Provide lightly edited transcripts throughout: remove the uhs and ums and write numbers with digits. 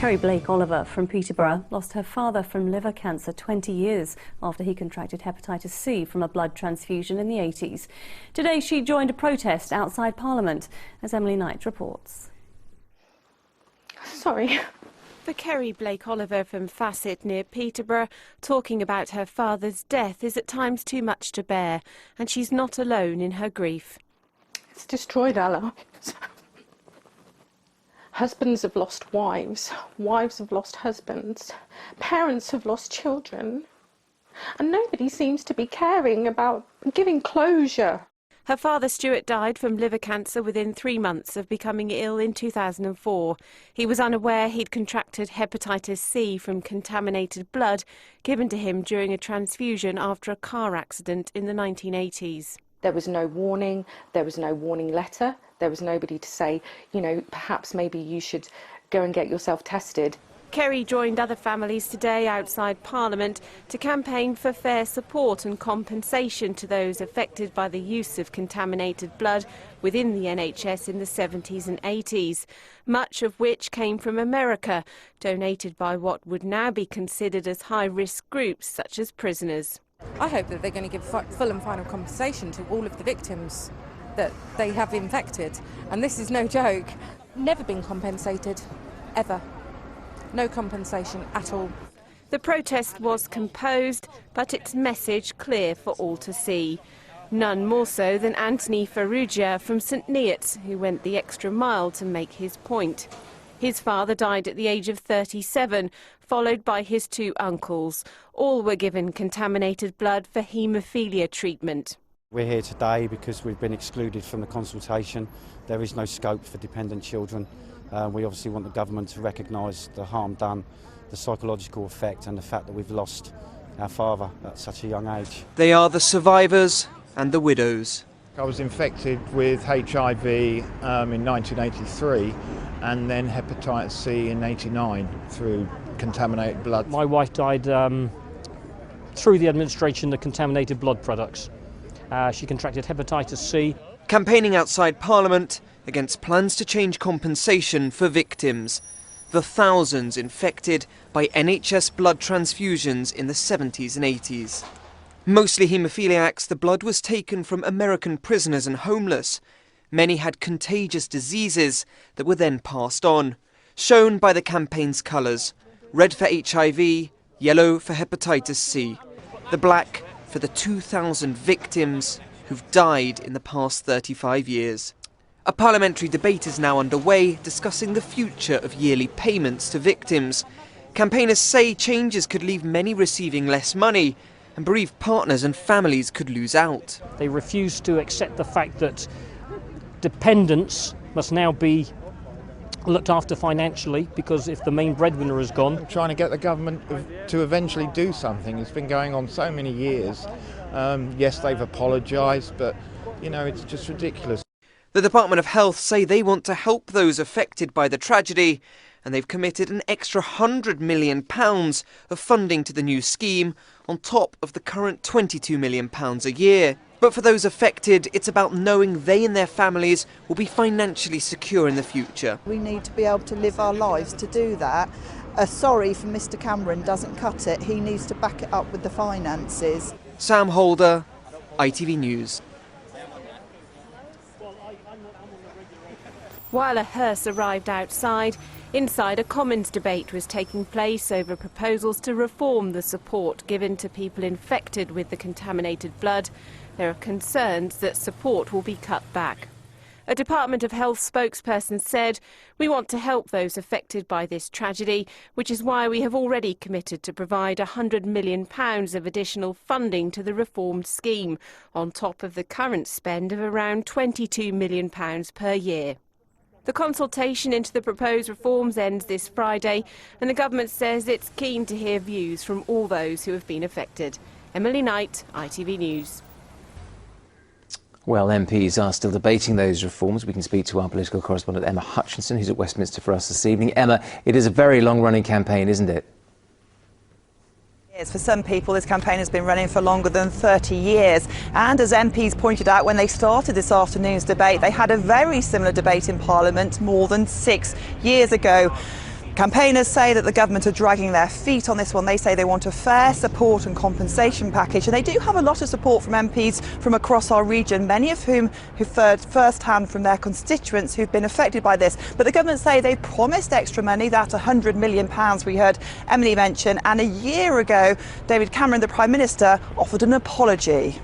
Kerry Blake-Oliver from Peterborough lost her father from liver cancer 20 years after he contracted hepatitis C from a blood transfusion in the 80s. Today she joined a protest outside Parliament, as Emily Knight reports. Sorry. For Kerry Blake-Oliver from Facet near Peterborough, talking about her father's death is at times too much to bear, and she's not alone in her grief. It's destroyed our lives. Husbands have lost wives, wives have lost husbands, parents have lost children, and nobody seems to be caring about giving closure. Her father Stuart died from liver cancer within 3 months of becoming ill in 2004. He was unaware he'd contracted hepatitis C from contaminated blood given to him during a transfusion after a car accident in the 1980s. There was no warning, there was no warning letter, there was nobody to say, you know, perhaps maybe you should go and get yourself tested. Kerry joined other families today outside Parliament to campaign for fair support and compensation to those affected by the use of contaminated blood within the NHS in the 70s and 80s, much of which came from America, donated by what would now be considered as high-risk groups such as prisoners. I hope that they're going to give full and final compensation to all of the victims that they have infected. And this is no joke. Never been compensated, ever. No compensation at all. The protest was composed, but its message clear for all to see. None more so than Anthony Farrugia from St Neots, who went the extra mile to make his point. His father died at the age of 37, followed by his 2 uncles. All were given contaminated blood for haemophilia treatment. We're here today because we've been excluded from the consultation. There is no scope for dependent children. We obviously want the government to recognise the harm done, the psychological effect and the fact that we've lost our father at such a young age. They are the survivors and the widows. I was infected with HIV in 1983 and then hepatitis C in 89 through contaminated blood. My wife died through the administration of contaminated blood products. She contracted hepatitis C. Campaigning outside Parliament against plans to change compensation for victims, the thousands infected by NHS blood transfusions in the 70s and 80s. Mostly haemophiliacs, the blood was taken from American prisoners and homeless. Many had contagious diseases that were then passed on, shown by the campaign's colours: red for HIV, yellow for hepatitis C, the black for the 2,000 victims who've died in the past 35 years. A parliamentary debate is now underway discussing the future of yearly payments to victims. Campaigners say changes could leave many receiving less money, and bereaved partners and families could lose out. They refuse to accept the fact that dependents must now be looked after financially, because if the main breadwinner is gone. I'm trying to get the government to eventually do something. It's been going on so many years. Yes, they've apologised, but, you know, it's just ridiculous. The Department of Health say they want to help those affected by the tragedy, and they've committed an extra £100 million of funding to the new scheme on top of the current £22 million a year. But for those affected, it's about knowing they and their families will be financially secure in the future. We need to be able to live our lives to do that. A sorry from Mr Cameron doesn't cut it. He needs to back it up with the finances. Sam Holder, ITV News. While a hearse arrived outside, inside a Commons debate was taking place over proposals to reform the support given to people infected with the contaminated blood. There are concerns that support will be cut back. A Department of Health spokesperson said, "We want to help those affected by this tragedy, which is why we have already committed to provide £100 million of additional funding to the reformed scheme, on top of the current spend of around £22 million per year." The consultation into the proposed reforms ends this Friday, and the government says it's keen to hear views from all those who have been affected. Emily Knight, ITV News. Well, MPs are still debating those reforms. We can speak to our political correspondent Emma Hutchinson, who's at Westminster for us this evening. Emma, it is a very long-running campaign, isn't it? Yes, for some people this campaign has been running for longer than 30 years, and as MPs pointed out when they started this afternoon's debate, they had a very similar debate in Parliament more than 6 years ago. Campaigners say that the government are dragging their feet on this one. They say they want a fair support and compensation package, and they do have a lot of support from MPs from across our region, many of whom who've heard first-hand from their constituents who've been affected by this. But the government say they promised extra money, that £100 million we heard Emily mention, and a year ago David Cameron, the Prime Minister, offered an apology.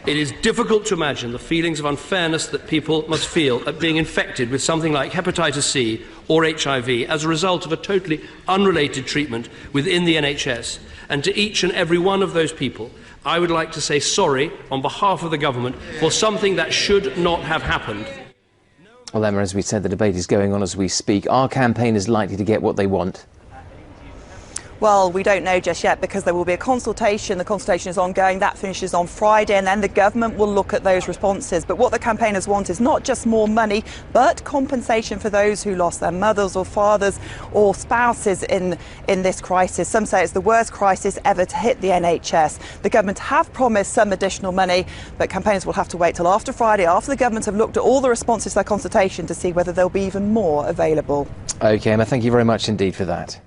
It is difficult to imagine the feelings of unfairness that people must feel at being infected with something like hepatitis C or HIV as a result of a totally unrelated treatment within the NHS. And to each and every one of those people, I would like to say sorry on behalf of the government for something that should not have happened. Well, Emma, as we said, the debate is going on as we speak. Are campaigners likely to get what they want? Well, we don't know just yet because there will be a consultation. The consultation is ongoing. That finishes on Friday, and then the government will look at those responses. But what the campaigners want is not just more money, but compensation for those who lost their mothers or fathers or spouses in this crisis. Some say it's the worst crisis ever to hit the NHS. The government have promised some additional money, but campaigners will have to wait till after Friday, after the government have looked at all the responses to their consultation, to see whether there'll be even more available. OK, Emma, thank you very much indeed for that.